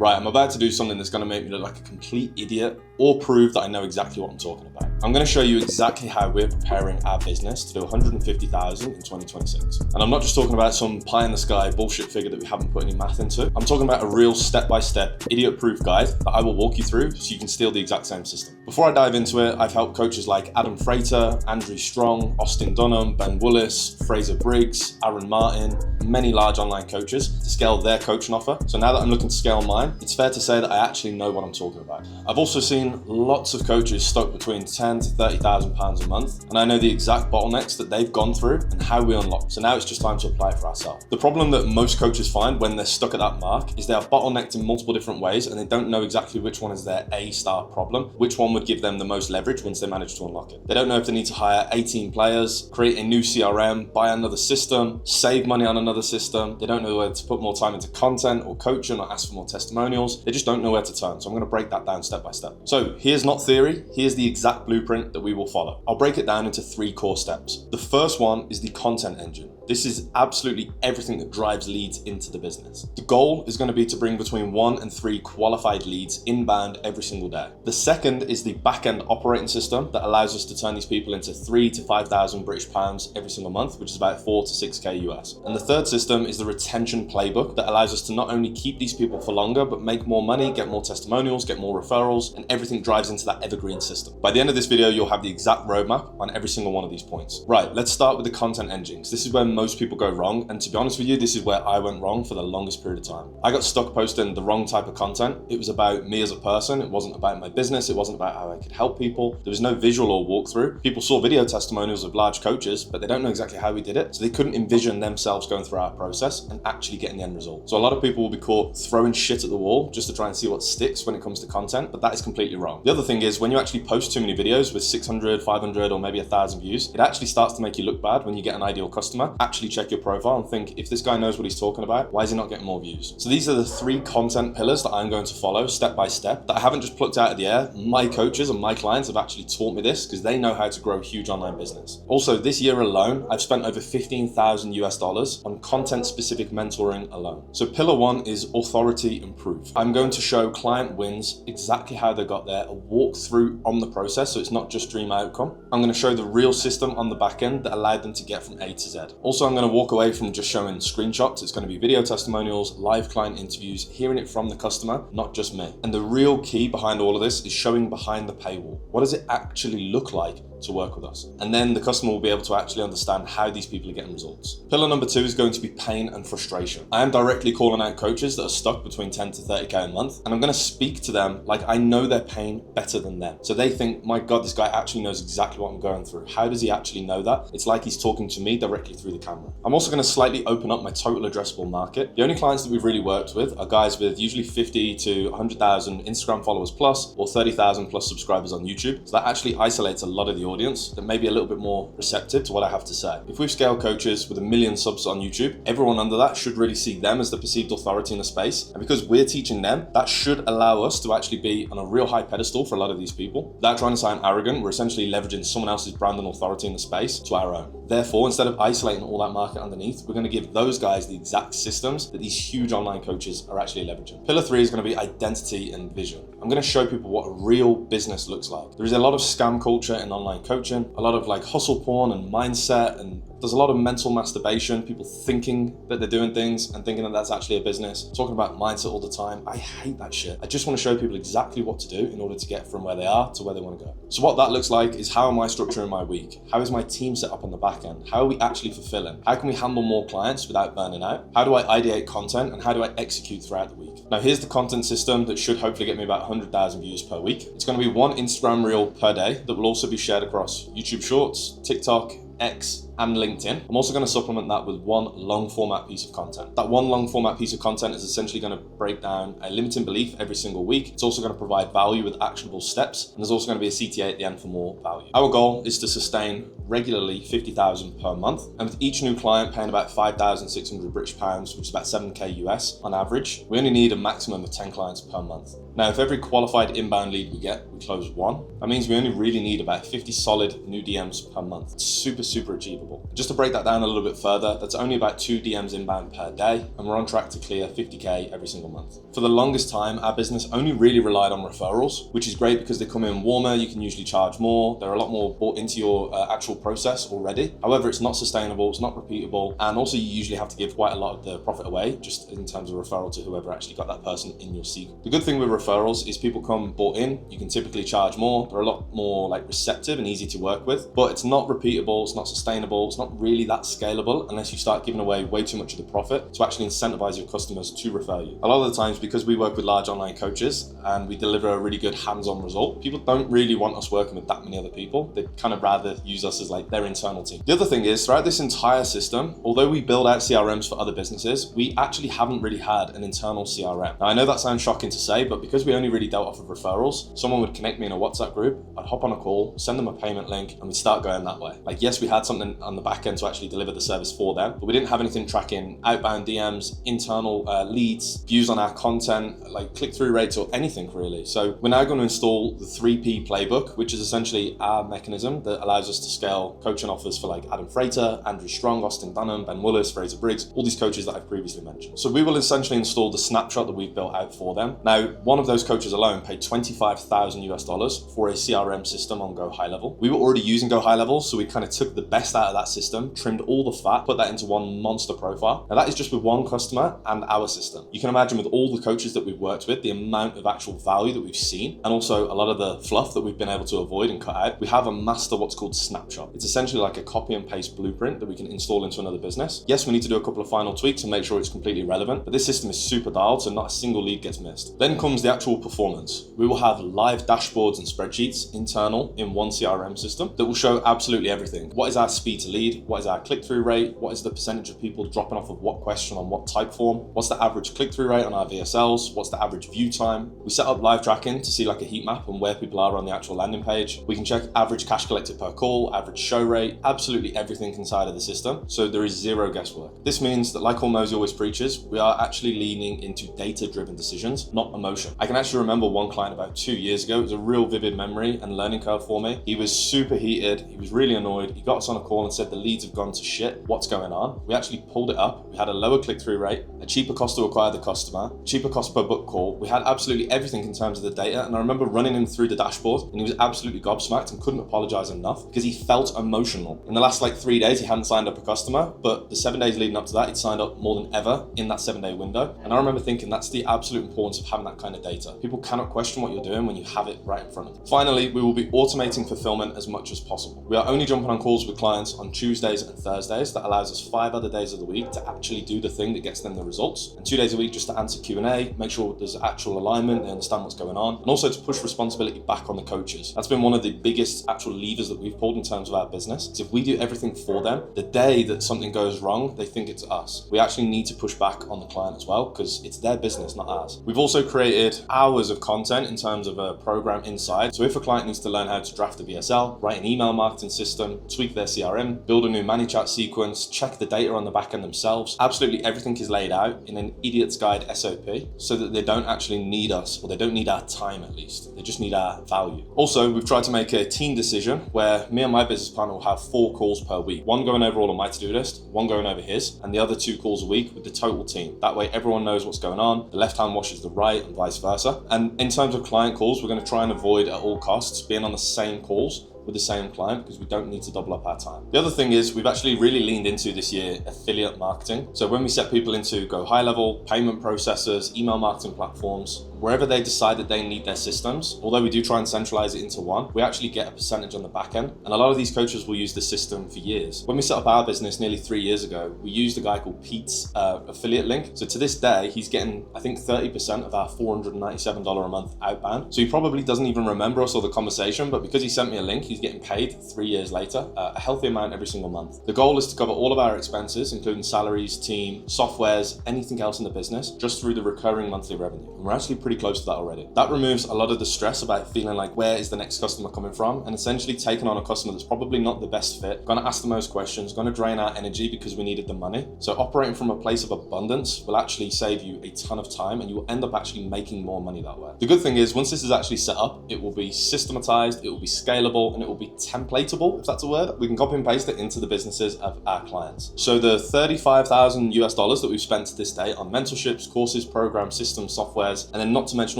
Right, I'm about to do something that's going to make me look like a complete idiot or prove that I know exactly what I'm talking about. I'm going to show you exactly how we're preparing our business to do 150,000 in 2026. And I'm not just talking about some pie in the sky bullshit figure that we haven't put any math into. I'm talking about a real step-by-step idiot-proof guide that I will walk you through so you can steal the exact same system. Before I dive into it, I've helped coaches like Adam Frater, Andrew Strong, Austin Dunham, Ben Willis, Fraser Briggs, Aaron Martin, many large online coaches to scale their coaching offer. So now that I'm looking to scale mine, it's fair to say that I actually know what I'm talking about. I've also seen lots of coaches stuck between 10 to 30,000 pounds a month, and I know the exact bottlenecks that they've gone through and how we unlock. So now it's just time to apply it for ourselves. The problem that most coaches find when they're stuck at that mark is they are bottlenecked in multiple different ways and they don't know exactly which one is their A-star problem, which one would give them the most leverage once they manage to unlock it. They don't know if they need to hire 18 players, create a new CRM, buy another system, save money on another system. They don't know where to put more time into content or coaching or ask for more testimonials. They just don't know where to turn. So I'm going to break that down step by step. So here's not theory, here's the exact blueprint that we will follow. I'll break it down into 3 core steps. The first one is the content engine. This is absolutely everything that drives leads into the business. The goal is going to be to bring between 1 and 3 qualified leads inbound every single day. The second is the backend operating system that allows us to turn these people into 3,000 to 5,000 British pounds every single month, which is about 4 to 6K US. And the third system is the retention playbook that allows us to not only keep these people for longer, but make more money, get more testimonials, get more referrals, and everything drives into that evergreen system. By the end of this video, you'll have the exact roadmap on every single one of these points. Right, let's start with the content engine, because this is where most people go wrong. And to be honest with you, this is where I went wrong for the longest period of time. I got stuck posting the wrong type of content. It was about me as a person. It wasn't about my business. It wasn't about how I could help people. There was no visual or walkthrough. People saw video testimonials of large coaches, but they don't know exactly how we did it. So they couldn't envision themselves going through our process and actually getting the end result. So a lot of people will be caught throwing shit at the wall just to try and see what sticks when it comes to content, but that is completely wrong. The other thing is when you actually post too many videos with 600, 500, or maybe 1,000 views, it actually starts to make you look bad when you get an ideal customer. Actually check your profile and think, if this guy knows what he's talking about, why is he not getting more views? So these are the 3 content pillars that I'm going to follow step by step that I haven't just plucked out of the air. My coaches and my clients have actually taught me this because they know how to grow a huge online business. Also, this year alone, I've spent over 15,000 US dollars on content specific mentoring alone. So pillar 1 is authority and proof. I'm going to show client wins, exactly how they got there, a walkthrough on the process, so it's not just dream outcome. I'm going to show the real system on the back end that allowed them to get from A to Z. Also, I'm going to walk away from just showing screenshots. It's going to be video testimonials, live client interviews, hearing it from the customer, not just me. And the real key behind all of this is showing behind the paywall. What does it actually look like to work with us? And then the customer will be able to actually understand how these people are getting results. Pillar number 2 is going to be pain and frustration. I am directly calling out coaches that are stuck between 10 to 30K a month, and I'm going to speak to them like I know their pain better than them. So they think, my God, this guy actually knows exactly what I'm going through. How does he actually know that? It's like he's talking to me directly through the camera. I'm also going to slightly open up my total addressable market. The only clients that we've really worked with are guys with usually 50 to 100,000 Instagram followers plus or 30,000 plus subscribers on YouTube. So that actually isolates a lot of the audience that may be a little bit more receptive to what I have to say. If we've scaled coaches with 1 million subs on YouTube, everyone under that should really see them as the perceived authority in the space. And because we're teaching them, that should allow us to actually be on a real high pedestal for a lot of these people. Without trying to sound arrogant, we're essentially leveraging someone else's brand and authority in the space to our own. Therefore, instead of isolating all that market underneath, we're going to give those guys the exact systems that these huge online coaches are actually leveraging. Pillar 3 is going to be identity and vision. I'm going to show people what a real business looks like. There is a lot of scam culture in online coaching, a lot of like hustle porn and mindset, and there's a lot of mental masturbation, people thinking that they're doing things and thinking that that's actually a business, talking about mindset all the time. I hate that shit. I just want to show people exactly what to do in order to get from where they are to where they want to go. So what that looks like is, how am I structuring my week? How is my team set up on the back end? How are we actually fulfilling? How can we handle more clients without burning out? How do I ideate content and how do I execute throughout the week? Now here's the content system that should hopefully get me about 100,000 views per week. It's going to be 1 Instagram reel per day that will also be shared across YouTube Shorts, TikTok, X, and LinkedIn. I'm also going to supplement that with 1 long format piece of content. That 1 long format piece of content is essentially going to break down a limiting belief every single week. It's also going to provide value with actionable steps, and there's also going to be a CTA at the end for more value. Our goal is to sustain regularly 50,000 per month, and with each new client paying about 5,600 British pounds, which is about 7K US on average, we only need a maximum of 10 clients per month. Now, if every qualified inbound lead we get, we close 1, that means we only really need about 50 solid new DMs per month. It's super, super achievable. repeatable. Just to break that down a little bit further, that's only about 2 DMs inbound per day, and we're on track to clear 50K every single month. For the longest time, our business only really relied on referrals, which is great because they come in warmer, you can usually charge more, they're a lot more bought into your actual process already. However, it's not sustainable, it's not repeatable, and also you usually have to give quite a lot of the profit away, just in terms of referral to whoever actually got that person in your seat. The good thing with referrals is people come bought in, you can typically charge more, they're a lot more like receptive and easy to work with, but it's not repeatable, it's not sustainable, it's not really that scalable unless you start giving away way too much of the profit to actually incentivize your customers to refer you. A lot of the times, because we work with large online coaches and we deliver a really good hands-on result, people don't really want us working with that many other people. They'd kind of rather use us as like their internal team. The other thing is, throughout this entire system, although we build out CRMs for other businesses, we actually haven't really had an internal CRM. Now, I know that sounds shocking to say, but because we only really dealt off of referrals, someone would connect me in a WhatsApp group, I'd hop on a call, send them a payment link, and we'd start going that way. Like, yes, we had something on the back end to actually deliver the service for them, but we didn't have anything tracking outbound DMs, internal leads, views on our content, like click-through rates or anything really. So we're now going to install the 3P playbook, which is essentially our mechanism that allows us to scale coaching offers for like Adam Frater, Andrew Strong, Austin Dunham, Ben Willis, Fraser Briggs, all these coaches that I've previously mentioned. So we will essentially install the snapshot that we've built out for them. Now, one of those coaches alone paid $25,000 for a CRM system on Go High Level. We were already using Go High Level, so we kind of took the best out of that system, trimmed all the fat, put that into one monster profile. Now that is just with one customer and our system. You can imagine with all the coaches that we've worked with, the amount of actual value that we've seen, and also a lot of the fluff that we've been able to avoid and cut out. We have a master what's called snapshot. It's essentially like a copy and paste blueprint that we can install into another business. Yes, we need to do a couple of final tweaks and make sure it's completely relevant, but this system is super dialed, so not a single lead gets missed. Then comes the actual performance. We will have live dashboards and spreadsheets internal in one CRM system that will show absolutely everything. What is our speed to lead? What is our click-through rate? What is the percentage of people dropping off of what question on what type form? What's the average click-through rate on our VSLs? What's the average view time? We set up live tracking to see like a heat map on where people are on the actual landing page. We can check average cash collected per call, average show rate, absolutely everything inside of the system. So there is zero guesswork. This means that, like Hormozy always preaches, we are actually leaning into data-driven decisions, not emotion. I can actually remember one client about 2 years ago. It was a real vivid memory and learning curve for me. He was super heated. He was really annoyed. He got us on a call and said the leads have gone to shit. What's going on? We actually pulled it up. We had a lower click-through rate, a cheaper cost to acquire the customer, cheaper cost per book call. We had absolutely everything in terms of the data. And I remember running him through the dashboard and he was absolutely gobsmacked and couldn't apologize enough because he felt emotional. In the last like 3 days, he hadn't signed up a customer, but the 7 days leading up to that, he'd signed up more than ever in that 7-day window. And I remember thinking that's the absolute importance of having that kind of data. People cannot question what you're doing when you have it right in front of them. Finally, we will be automating fulfillment as much as possible. We are only jumping on calls with clients on Tuesdays and Thursdays. That allows us 5 other days of the week to actually do the thing that gets them the results, and 2 days a week just to answer Q&A, make sure there's actual alignment, they understand what's going on, and also to push responsibility back on the coaches. That's been one of the biggest actual levers that we've pulled in terms of our business. Is if we do everything for them, the day that something goes wrong, they think it's us. We actually need to push back on the client as well because it's their business, not ours. We've also created hours of content in terms of a program inside. So if a client needs to learn how to draft a VSL, write an email marketing system, tweak their CRM, build a new ManyChat sequence, check the data on the back end themselves, absolutely everything is laid out in an idiot's guide SOP so that they don't actually need us, or they don't need our time at least. They just need our value. Also, we've tried to make a team decision where me and my business partner will have 4 calls per week. One going over all of my to-do list, one going over his, and the other 2 calls a week with the total team. That way everyone knows what's going on, the left hand washes the right and vice versa. And in terms of client calls, we're going to try and avoid at all costs being on the same calls with the same client because we don't need to double up our time. The other thing is we've actually really leaned into this year affiliate marketing. So when we set people into Go High Level, payment processors, email marketing platforms, wherever they decide that they need their systems, although we do try and centralize it into one, we actually get a percentage on the back end. And a lot of these coaches will use the system for years. When we set up our business nearly 3 years ago, we used a guy called Pete's affiliate link. So to this day, he's getting, I think, 30% of our $497 a month outbound. So he probably doesn't even remember us or the conversation, but because he sent me a link, he's getting paid 3 years later, a healthy amount every single month. The goal is to cover all of our expenses, including salaries, team, softwares, anything else in the business, just through the recurring monthly revenue. And we're actually pretty close to that already. That removes a lot of the stress about feeling like where is the next customer coming from, and essentially taking on a customer that's probably not the best fit, gonna ask the most questions, gonna drain our energy because we needed the money. So operating from a place of abundance will actually save you a ton of time, and you will end up actually making more money that way. The good thing is once this is actually set up, it will be systematized, it will be scalable, and and it will be templatable, if that's a word. We can copy and paste it into the businesses of our clients. So the $35,000 that we've spent to this day on mentorships, courses, programs, systems, softwares, and then not to mention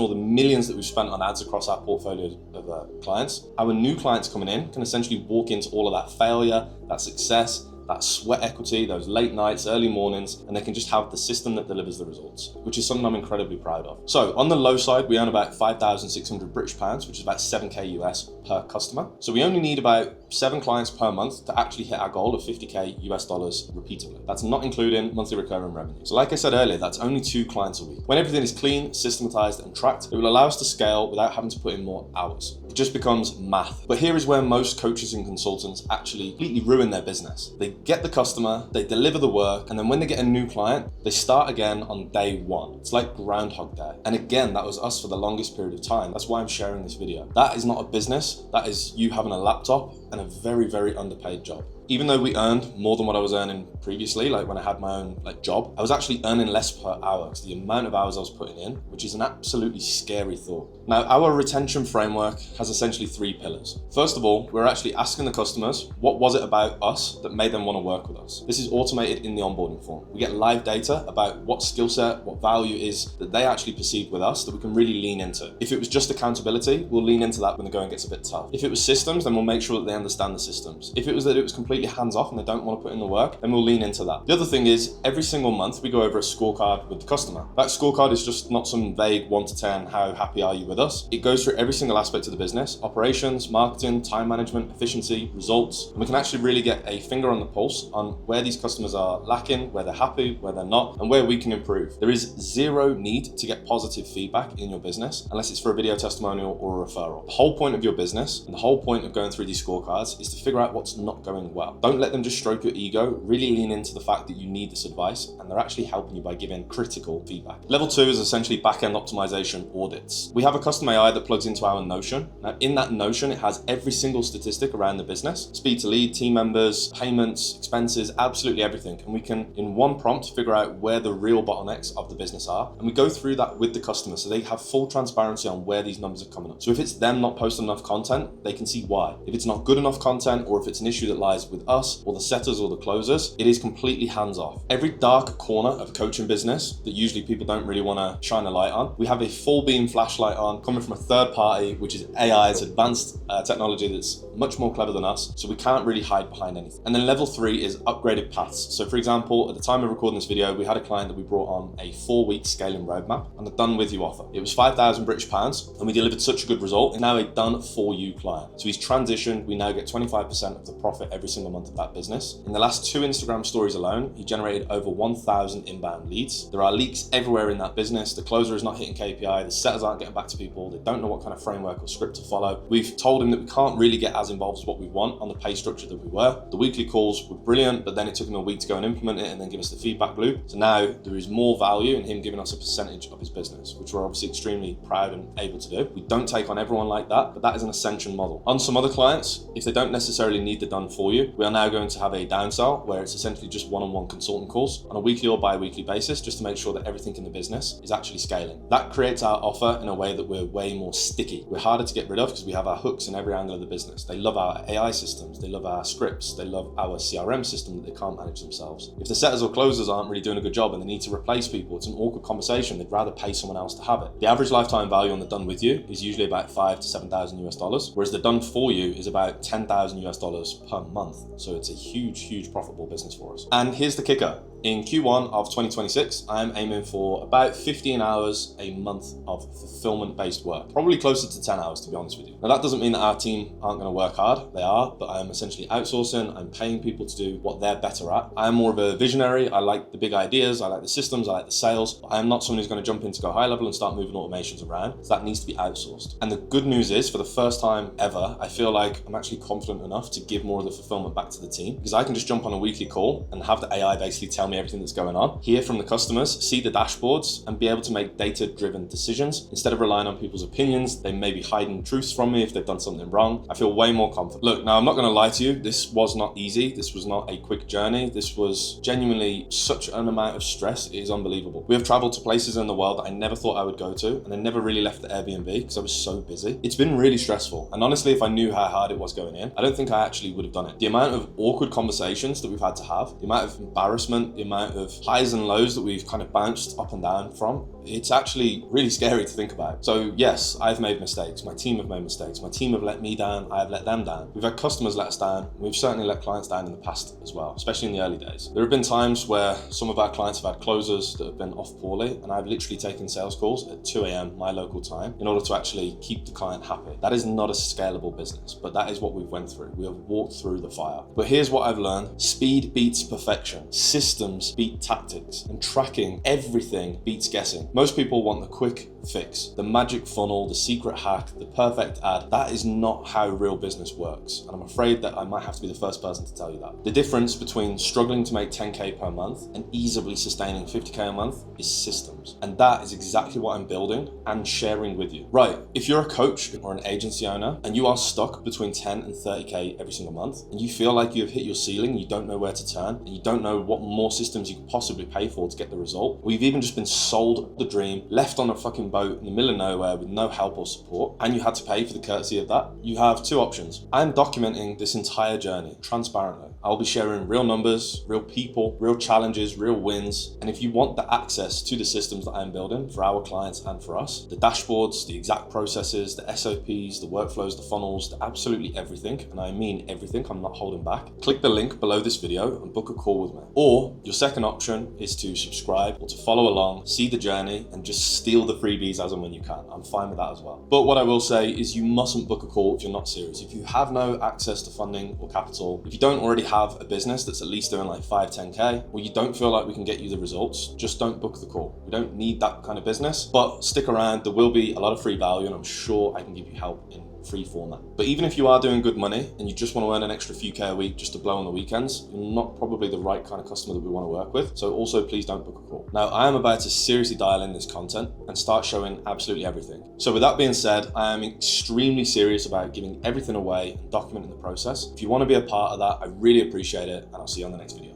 all the millions that we've spent on ads across our portfolio of clients, our new clients coming in can essentially walk into all of that failure, that success, that sweat equity, those late nights, early mornings, and they can just have the system that delivers the results, which is something I'm incredibly proud of. So on the low side, we earn about 5,600 British pounds, which is about 7K US per customer. So we only need about 7 clients per month to actually hit our goal of 50K US dollars repeatedly. That's not including monthly recurring revenue. So like I said earlier, that's only 2 clients a week. When everything is clean, systematized, and tracked, it will allow us to scale without having to put in more hours. It just becomes math. But here is where most coaches and consultants actually completely ruin their business. They get the customer, they deliver the work, and then when they get a new client, they start again on day 1. It's like Groundhog Day. And again, that was us for the longest period of time. That's why I'm sharing this video. That is not a business. That is you having a laptop and a very, very underpaid job. Even though we earned more than what I was earning previously, like when I had my own job, I was actually earning less per hour because the amount of hours I was putting in, which is an absolutely scary thought. Now, our retention framework has essentially 3 pillars. First of all, we're actually asking the customers, what was it about us that made them want to work with us? This is automated in the onboarding form. We get live data about what skill set, what value is that they actually perceive with us that we can really lean into. If it was just accountability, we'll lean into that when the going gets a bit tough. If it was systems, then we'll make sure that they understand the systems. If it was that it was completely hands off and they don't want to put in the work, then we'll lean into that. The other thing is every single month we go over a scorecard with the customer. That scorecard is just not some vague 1 to 10, how happy are you with us? It goes through every single aspect of the business, operations, marketing, time management, efficiency, results, and we can actually really get a finger on the pulse on where these customers are lacking, where they're happy, where they're not, and where we can improve. There is zero need to get positive feedback in your business unless it's for a video testimonial or a referral. The whole point of your business and the whole point of going through these scorecards is to figure out what's not going well. Don't let them just stroke your ego. Really lean into the fact that you need this advice and they're actually helping you by giving critical feedback. Level 2 is essentially back-end optimization audits. We have a custom AI that plugs into our Notion. Now in that Notion, it has every single statistic around the business, speed to lead, team members, payments, expenses, absolutely everything. And we can, in one prompt, figure out where the real bottlenecks of the business are. And we go through that with the customer so they have full transparency on where these numbers are coming up. So if it's them not posting enough content, they can see why. If it's not good enough content, or if it's an issue that lies with us or the setters or the closers, it is completely hands off. Every dark corner of coaching business that usually people don't really want to shine a light on, we have a full beam flashlight on coming from a third party, which is AI. It's advanced technology that's much more clever than us, so we can't really hide behind anything. And then level 3 is upgraded paths. So for example, at the time of recording this video, we had a client that we brought on a 4-week scaling roadmap and a done with you offer. It was 5,000 British pounds and we delivered such a good result. It's now a done for you client. So he's transitioned. We now get 25% of the profit every single month of that business. In the last 2 Instagram stories alone, he generated over 1,000 inbound leads. There are leaks everywhere in that business. The closer is not hitting KPI. The setters aren't getting back to people. They don't know what kind of framework or script to follow. We've told him that we can't really get as involved as what we want on the pay structure that we were. The weekly calls were brilliant, but then it took him a week to go and implement it and then give us the feedback loop. So now there is more value in him giving us a percentage of his business, which we're obviously extremely proud and able to do. We don't take on everyone like that, but that is an ascension model. On some other clients, if they don't necessarily need the done for you, we are now going to have a downsell where it's essentially just one-on-one consulting calls on a weekly or bi-weekly basis, just to make sure that everything in the business is actually scaling. That creates our offer in a way that we're way more sticky. We're harder to get rid of because we have our hooks in every angle of the business. They love our AI systems, they love our scripts, they love our CRM system that they can't manage themselves. If the setters or closers aren't really doing a good job and they need to replace people, it's an awkward conversation. They'd rather pay someone else to have it. The average lifetime value on the done with you is usually about 5,000 to 7,000 US dollars, whereas the done for you is about 10,000 US dollars per month. So it's a huge profitable business for us. And here's the kicker. In Q1 of 2026, I'm aiming for about 15 hours a month of fulfillment-based work, probably closer to 10 hours to be honest with you. Now that doesn't mean that our team aren't going to work hard, they are, but I'm essentially outsourcing, I'm paying people to do what they're better at. I am more of a visionary, I like the big ideas, I like the systems, I like the sales, but I am not someone who's going to jump in to go high level and start moving automations around, so that needs to be outsourced. And the good news is, for the first time ever, I feel like I'm actually confident enough to give more of the fulfillment back to the team, because I can just jump on a weekly call and have the AI basically tell me me everything that's going on, hear from the customers, see the dashboards, and be able to make data-driven decisions instead of relying on people's opinions. They may be hiding truths from me if they've done something wrong. I feel way more confident. Look, now I'm not going to lie to you. This was not easy. This was not a quick journey. This was genuinely such an amount of stress. It is unbelievable. We have traveled to places in the world that I never thought I would go to, and I never really left the Airbnb because I was so busy. It's been really stressful. And honestly, if I knew how hard it was going in, I don't think I actually would have done it. The amount of awkward conversations that we've had to have, the amount of embarrassment, the amount of highs and lows that we've kind of bounced up and down from, it's actually really scary to think about. So yes, I've made mistakes. My team have made mistakes. My team have let me down. I have let them down. We've had customers let us down. We've certainly let clients down in the past as well, especially in the early days. There have been times where some of our clients have had closers that have been off poorly, and I've literally taken sales calls at 2 a.m. my local time in order to actually keep the client happy. That is not a scalable business, but that is what we've went through. We have walked through the fire. But here's what I've learned. Speed beats perfection. Systems beat tactics, and tracking everything beats guessing. Most people want the quick fix, the magic funnel, the secret hack, the perfect ad. That is not how real business works. And I'm afraid that I might have to be the first person to tell you that. The difference between struggling to make 10K per month and easily sustaining 50K a month is systems. And that is exactly what I'm building and sharing with you. Right, if you're a coach or an agency owner and you are stuck between 10 and 30K every single month, and you feel like you have hit your ceiling, you don't know where to turn, and you don't know what more systems you could possibly pay for to get the result, or you've even just been sold the dream, left on a fucking boat in the middle of nowhere with no help or support, and you had to pay for the courtesy of that, you have two options. I'm documenting this entire journey transparently. I'll be sharing real numbers, real people, real challenges, real wins. And if you want the access to the systems that I'm building for our clients and for us, the dashboards, the exact processes, the SOPs, the workflows, the funnels, the absolutely everything, and I mean everything, I'm not holding back, click the link below this video and book a call with me. Or your second option is to subscribe or to follow along, see the journey, and just steal the freebies as and when you can. I'm fine with that as well. But what I will say is you mustn't book a call if you're not serious. If you have no access to funding or capital, if you don't already have a business that's at least doing like 5, 10K, or you don't feel like we can get you the results, just don't book the call. We don't need that kind of business, but stick around. There will be a lot of free value, and I'm sure I can give you help in free format. But even if you are doing good money and you just want to earn an extra few K a week just to blow on the weekends, you're not probably the right kind of customer that we want to work with. So also please don't book a call. Now I am about to seriously dial in this content and start showing absolutely everything. So with that being said, I am extremely serious about giving everything away and documenting the process. If you want to be a part of that, I really appreciate it, and I'll see you on the next video.